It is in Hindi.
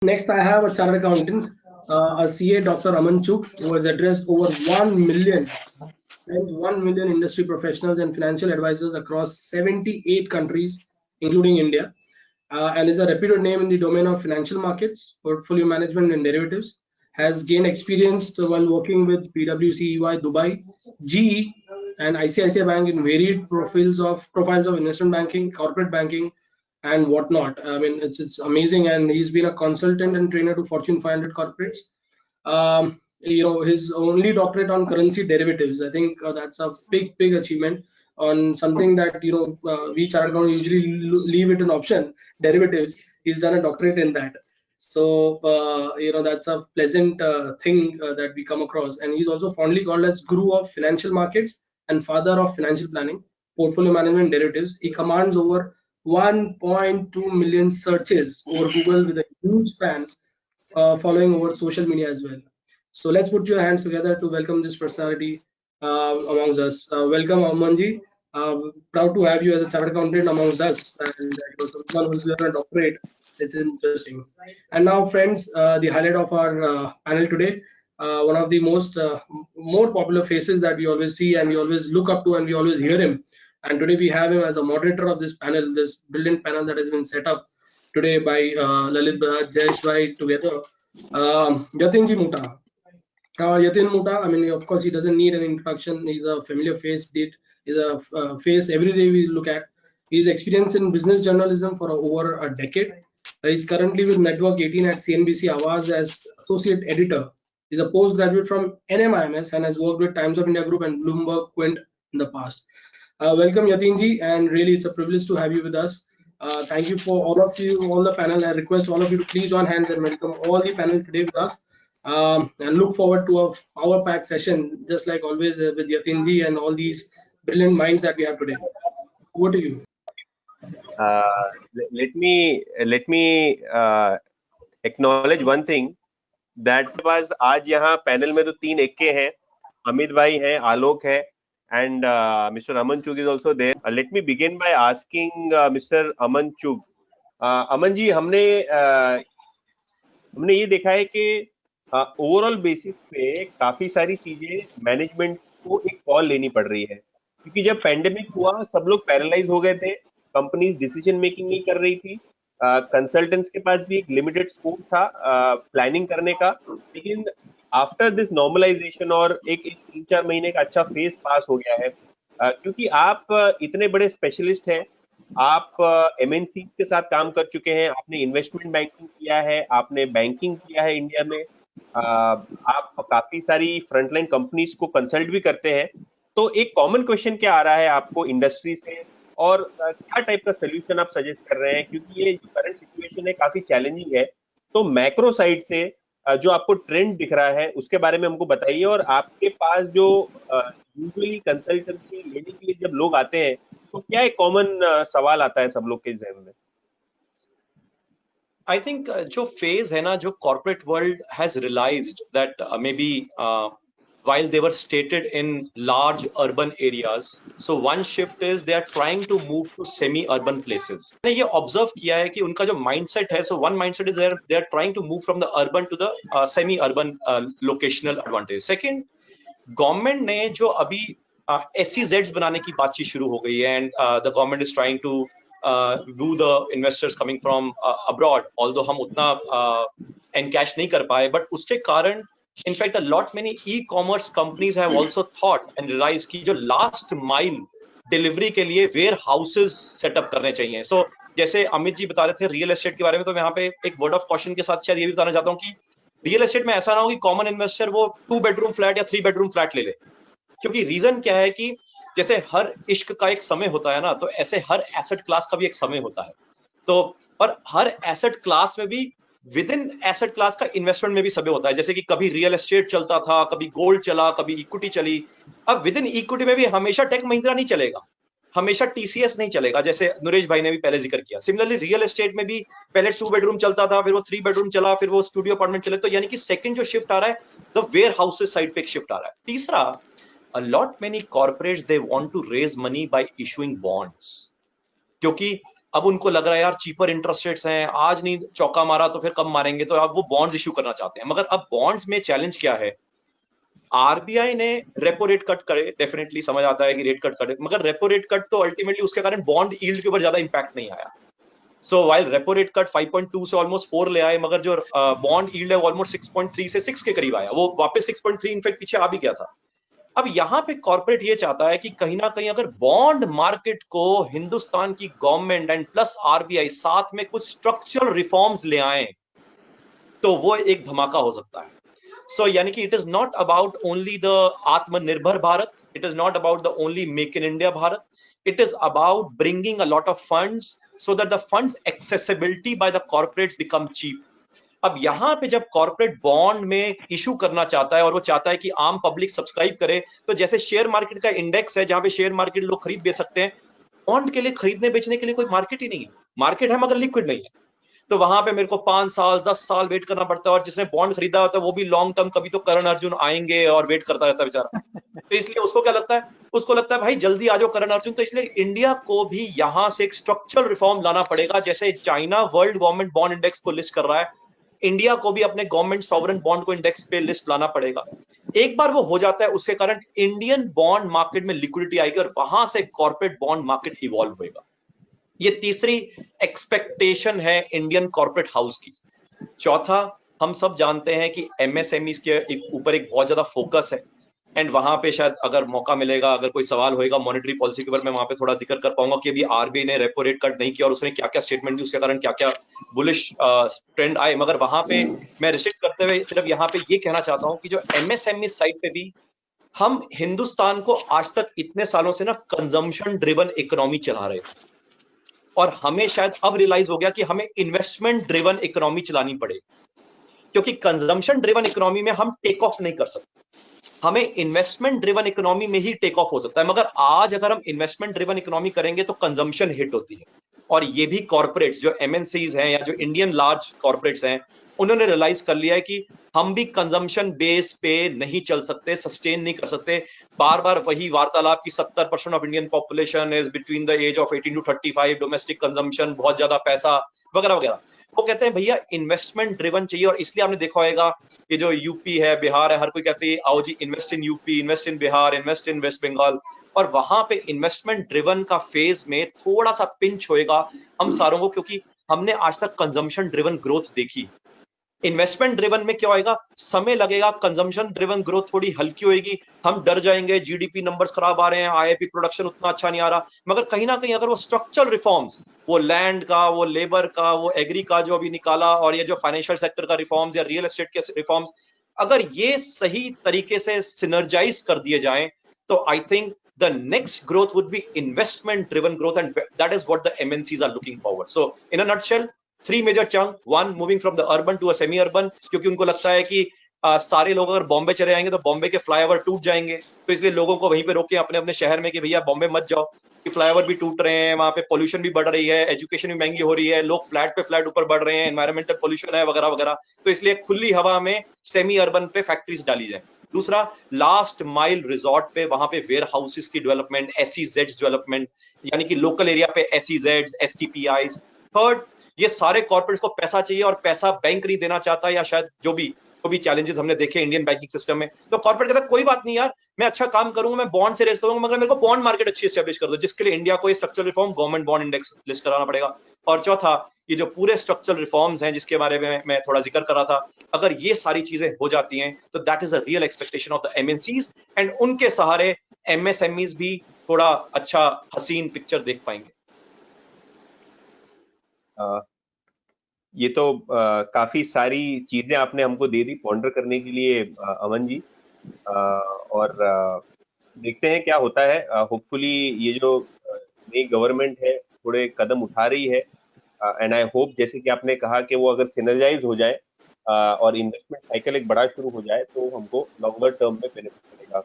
Next, I have a chartered accountant, a CA, Dr. Aman Chugh, who has addressed over 1 million industry professionals and financial advisors across 78 countries, including India, and is a reputed name in the domain of financial markets, portfolio management, and derivatives. Has gained experience while working with PwC, EY, Dubai, GE, and ICICI Bank in varied profiles of investment banking, corporate banking, and whatnot. I mean, it's amazing, and he's been a consultant and trainer to Fortune 500 corporates. His only doctorate on currency derivatives. I think that's a big achievement on something that we chartered accountants usually leave it an option. Derivatives. He's done a doctorate in that. So that's a pleasant thing that we come across. And he's also fondly called as guru of financial markets and father of financial planning, portfolio management, derivatives. He commands over 1.2 million searches over Google with a huge fan following over social media as well. So let's put your hands together to welcome this personality amongst us. Welcome, Amanji. Proud to have you as a chartered accountant amongst us, and someone who's done a doctorate. It's interesting. And now, friends, the highlight of our panel today. One of the more popular faces that we always see and we always look up to and we always hear him. And today we have him as a moderator of this panel, this brilliant panel that has been set up today by Lalit Bhatt, Jayesh Vai together. Yatinji Muta. Yatin Muta, I mean, of course, he doesn't need an introduction. He's a familiar face. He's a face every day we look at. He's experienced in business journalism for over a decade. He's currently with Network 18 at CNBC Awaz as associate editor. He's a postgraduate from NMIMS and has worked with Times of India Group and Bloomberg Quint in the past. Welcome, Yatinji, and really it's a privilege to have you with us. Thank you for all of you, all the panel. I request all of you to please join hands and welcome all the panel today with us. And look forward to a power-packed session, just like always with Yatinji and all these brilliant minds that we have today. Over to you. Let me acknowledge one thing that was आज यहाँ पैनल में तो 3 एक्के हैं, अमित भाई हैं, आलोक है, and Mr. Aman Chugh is also there. Let me begin by asking Mr. Aman Chugh. Aman ji, हमने ये देखा है कि ओवरऑल बेसिस पे काफी सारी चीजें मैनेजमेंट को एक कॉल लेनी पड़ रही है, क्योंकि जब पैंडेमिक हुआ सब लोग पैरालाइज हो गए थे, कंपनीज डिसीजन मेकिंग नहीं कर रही थी, कंसल्टेंट्स के पास भी एक लिमिटेड स्कोप था प्लानिंग करने का, लेकिन आफ्टर दिस नॉर्मलाइजेशन और एक 3-4 महीने का अच्छा फेज पास हो गया है, क्योंकि आप इतने बड़े स्पेशलिस्ट हैं, आप एमएनसी के साथ काम कर चुके हैं, आपने इन्वेस्टमेंट बैंकिंग किया है, आपने बैंकिंग किया है इंडिया में, आप काफी सारी फ्रंटलाइन कंपनीज को कंसल्ट भी करते हैं, तो एक कॉमन क्वेश्चन क्या आ रहा है आपको इंडस्ट्री से और क्या टाइप का सोल्यूशन आप सजेस्ट कर रहे हैं, क्योंकि ये जो करंट सिचुएशन है काफी चैलेंजिंग है, तो मैक्रो साइड से जो आपको ट्रेंड दिख रहा है उसके बारे में हमको बताइए, और आपके पास जो यूजुअली कंसल्टेंसी लेने के लिए जब लोग आते हैं तो क्या एक कॉमन सवाल आता है सब लोग के जहन में? I think जो phase है ना, जो corporate world has realized that maybe while they were stated in large urban areas, so one shift is they are trying to move to semi-urban places. मैंने ये observe किया है कि उनका जो mindset है, so one mindset is they are trying to move from the urban to the semi-urban locational advantage. Second, government ने जो अभी SEZs बनाने की बातचीत शुरू हो गई है, and the government is trying to woo the investors coming from abroad, although हम उतना encash नहीं कर पाए, but उसके कारण in fact a lot many e-commerce companies have also thought and realized कि जो last mile डिलीवरी के लिए वेयर हाउसेस सेटअप करने चाहिए. सो जैसे अमित जी बता रहे थे रियल एस्टेट के बारे में, तो मैं यहाँ पे एक वर्ड ऑफ कॉशन के साथ शायद ये भी बताना चाहता हूँ कि रियल एस्टेट में ऐसा ना हो कि कॉमन इन्वेस्टर वो 2 बेडरूम फ्लैट या 3 बेडरूम फ्लैट ले ले, क्योंकि रीजन क्या है कि जैसे हर इश्क का एक समय होता है ना, तो ऐसे हर एसेट क्लास का भी एक समय होता है. तो और हर एसेट क्लास में भी विद इन एसेट क्लास का इन्वेस्टमेंट में भी समय होता है. जैसे कि कभी रियल एस्टेट चलता था, कभी गोल्ड चला, कभी इक्विटी चली. अब विद इन इक्विटी में भी हमेशा टेक महिंद्रा नहीं चलेगा, हमेशा टीसीएस नहीं चलेगा, जैसे नरेश भाई ने भी पहले जिक्र किया. सिमिलरली रियल एस्टेट में भी पहले 2 बेडरूम चलता था, फिर वो 3 बेडरूम चला, फिर वो स्टूडियो अपार्टमेंट चले. तो यानी कि सेकंड जो शिफ्ट आ रहा है, द वेयर हाउसेस साइड पे एक शिफ्ट आ रहा है. तीसरा, a lot many corporates they want to raise money by issuing bonds, क्योंकि अब उनको लग रहा है यार चीपर इंटरेस्ट रेट्स हैं, आज नहीं चौका मारा तो फिर कब मारेंगे, तो अब वो बॉन्ड्स इशू करना चाहते हैं। मगर अब बॉन्ड्स में चैलेंज क्या है, आरबीआई ने रेपो रेट कट करे, डेफिनेटली समझ आता है कि रेट कट करे, मगर रेपो रेट कट तो अल्टीमेटली उसके कारण बॉन्ड यील्ड के ऊपर ज्यादा इंपैक्ट नहीं आया। So while repo rate cut 5.2 से ऑलमोस्ट 4 ले आए, मगर जो बॉन्ड यील्ड है वो ऑलमोस्ट 6.3 से 6 के करीब आया, वो वापस 6.3 इनफैक्ट पीछे आ भी गया था। अब यहाँ पे कॉर्पोरेट ये चाहता है कि कहीं ना कहीं अगर बॉन्ड मार्केट को हिंदुस्तान की गवर्नमेंट एंड प्लस आरबीआई साथ में कुछ स्ट्रक्चरल रिफॉर्म्स ले आए तो वो एक धमाका हो सकता है। सो यानी कि it is not about only the Atmanirbhar Bharat, it is not about the only make in India Bharat, it is about bringing a lot of funds so that the funds accessibility by the corporates become cheap. अब यहाँ पे जब कॉर्पोरेट बॉन्ड में इशू करना चाहता है और वो चाहता है कि आम पब्लिक सब्सक्राइब करे, तो जैसे शेयर मार्केट का इंडेक्स है जहां पे शेयर मार्केट लोग खरीद बेच सकते हैं, बॉन्ड के लिए खरीदने बेचने के लिए कोई मार्केट ही नहीं है, मार्केट है मगर लिक्विड नहीं है। तो वहां पे मेरे को 5 साल 10 साल वेट करना पड़ता है, और जिसने बॉन्ड खरीदा होता है वो भी लॉन्ग टर्म, कभी तो करण अर्जुन आएंगे और वेट करता रहता है बेचारा। तो इसलिए उसको क्या लगता है, उसको लगता है भाई जल्दी आ जाओ करण अर्जुन। तो इसलिए इंडिया को भी यहां से एक स्ट्रक्चरल रिफॉर्म लाना पड़ेगा, जैसे China world government bond index को लिस्ट कर रहा है, इंडिया को भी अपने गवर्नमेंट सॉवरेन बॉन्ड को इंडेक्स पे लिस्ट लाना पड़ेगा। एक बार वो हो जाता है उसके कारण इंडियन बॉन्ड मार्केट में लिक्विडिटी आएगी और वहां से कॉर्पोरेट बॉन्ड मार्केट इवॉल्व होएगा। ये तीसरी एक्सपेक्टेशन है इंडियन कॉर्पोरेट हाउस की। चौथा, हम सब जानते हैं कि एमएसएमईज के ऊपर एक बहुत ज्यादा फोकस है, एंड वहां पे शायद अगर मौका मिलेगा, अगर कोई सवाल होएगा मॉनेटरी पॉलिसी के ऊपर, मैं वहां पे थोड़ा जिक्र कर पाऊंगा कि अभी आरबीआई ने रेपो रेट कट नहीं किया और उसने क्या क्या स्टेटमेंट दी, उसके कारण क्या क्या बुलिश ट्रेंड आए। मगर वहां पे मैं रिस्ट्रिक्ट करते हुए सिर्फ यहाँ पे ये कहना चाहता हूँ कि जो एमएसएमई साइड पे भी हम हिंदुस्तान को आज तक इतने सालों से ना कंजम्पशन ड्रिवन इकोनॉमी चला रहे थे, और हमें शायद अब रियलाइज हो गया कि हमें इन्वेस्टमेंट ड्रिवन इकोनॉमी चलानी पड़ेगी, क्योंकि कंजम्पशन ड्रिवन इकोनॉमी में हम टेक ऑफ नहीं कर सकते, हमें इन्वेस्टमेंट ड्रिवन इकोनॉमी में ही टेक ऑफ हो सकता है। मगर आज अगर हम इन्वेस्टमेंट ड्रिवन इकोनॉमी करेंगे तो कंजम्पशन हिट होती है, और ये भी कॉर्पोरेट्स जो एमएनसीज हैं या जो इंडियन लार्ज कॉर्पोरेट्स हैं, उन्होंने रियलाइज कर लिया है कि हम भी कंजम्पशन बेस पे नहीं चल सकते, सस्टेन नहीं कर सकते। बार बार वही वार्तालाप की 70% of Indian population is between the age of 18 to 35, domestic consumption बहुत ज्यादा पैसा वगैरह वगैरह। वो कहते हैं भैया इन्वेस्टमेंट ड्रिवन चाहिए, और इसलिए आपने देखा होगा ये जो यूपी है, बिहार है, हर कोई कहते हैं आओ जी invest in UP, invest in Bihar, invest in West Bengal, और वहां पे इन्वेस्टमेंट ड्रिवन का फेज में थोड़ा सा पिंच होएगा हम सारों को, क्योंकि हमने आज तक कंजम्पशन ड्रिवन ग्रोथ देखी। इन्वेस्टमेंट ड्रिवन में क्या होएगा, समय लगेगा, कंजम्पशन ड्रिवन ग्रोथ थोड़ी हल्की होएगी, हम डर जाएंगे, जीडीपी नंबर्स खराब आ रहे हैं, आईआईपी प्रोडक्शन उतना अच्छा नहीं आ रहा। मगर कहीं ना कहीं अगर वो स्ट्रक्चरल रिफॉर्म्स, वो लैंड का, वो लेबर का, वो एग्री का जो अभी निकाला, और ये जो फाइनेंशियल सेक्टर का रिफॉर्म्स या रियल एस्टेट के रिफॉर्म्स, अगर ये सही तरीके से सिनर्जाइज कर दिए जाएं, तो I think the next growth would be investment driven growth, and that is what the MNCs are looking forward. So in a nutshell, 3 major chunk: one, moving from the urban to a semi urban, क्योंकि उनको लगता है कि सारे लोग अगर बॉम्बे चले जाएंगे तो बॉम्बे के फ्लाईओवर टूट जाएंगे, तो इसलिए लोगों को वहीं पे रोके अपने अपने शहर में कि भैया बॉम्बे मत जाओ, कि फ्लाईओवर भी टूट रहे हैं, वहां पे पोल्यूशन भी बढ़ रही है, एजुकेशन भी महंगी हो रही है, लोग फ्लैट पे फ्लैट ऊपर बढ़ रहे हैं, एनवायरमेंटल पोल्यूशन है वगैरह वगैरह। तो इसलिए खुली हवा में सेमी अर्बन पे फैक्ट्रीज डाली जाए। दूसरा, लास्ट माइल रिजॉर्ट पे, वहां पे वेयर हाउसेस की डेवलपमेंट, एसईजेड्स डेवलपमेंट, यानी कि लोकल एरिया पे एसईजेड्स, एसटीपीआईज। थर्ड, ये सारे कॉर्पोरेट्स को पैसा चाहिए और पैसा बैंक नहीं देना चाहता, या शायद जो भी चैलेंजेस हमने देखे इंडियन बैंकिंग सिस्टम में, तो कॉर्पोरेट कहता है कोई बात नहीं यार, मैं अच्छा काम करूंगा, मैं बॉन्ड से रेस करूंगा, मगर मेरे को बॉन्ड मार्केट अच्छी एस्टेब्लिश कर दो, जिसके लिए इंडिया को ये structural reform government bond index list कराना पड़ेगा। और चौथा, ये जो पूरे स्ट्रक्चरल रिफॉर्म्स हैं जिसके बारे में मैं थोड़ा जिक्र कर रहा था, अगर ये सारी चीजें हो जाती हैं तो that is a real expectation of the MNCs, and उनके सहारे एमएसएमईज भी थोड़ा अच्छा हसीन पिक्चर देख पाएंगे। ये तो काफी सारी चीजें आपने हमको दे दी पॉन्डर करने के लिए अमन जी, और देखते हैं क्या होता है। होपफुली ये जो नई गवर्नमेंट है थोड़े कदम उठा रही है, एंड आई होप जैसे कि आपने कहा कि वो अगर सिनर्जाइज हो जाए और इन्वेस्टमेंट साइकिल एक बड़ा शुरू हो जाए तो हमको लॉन्गर टर्म में बेनिफिट मिलेगा।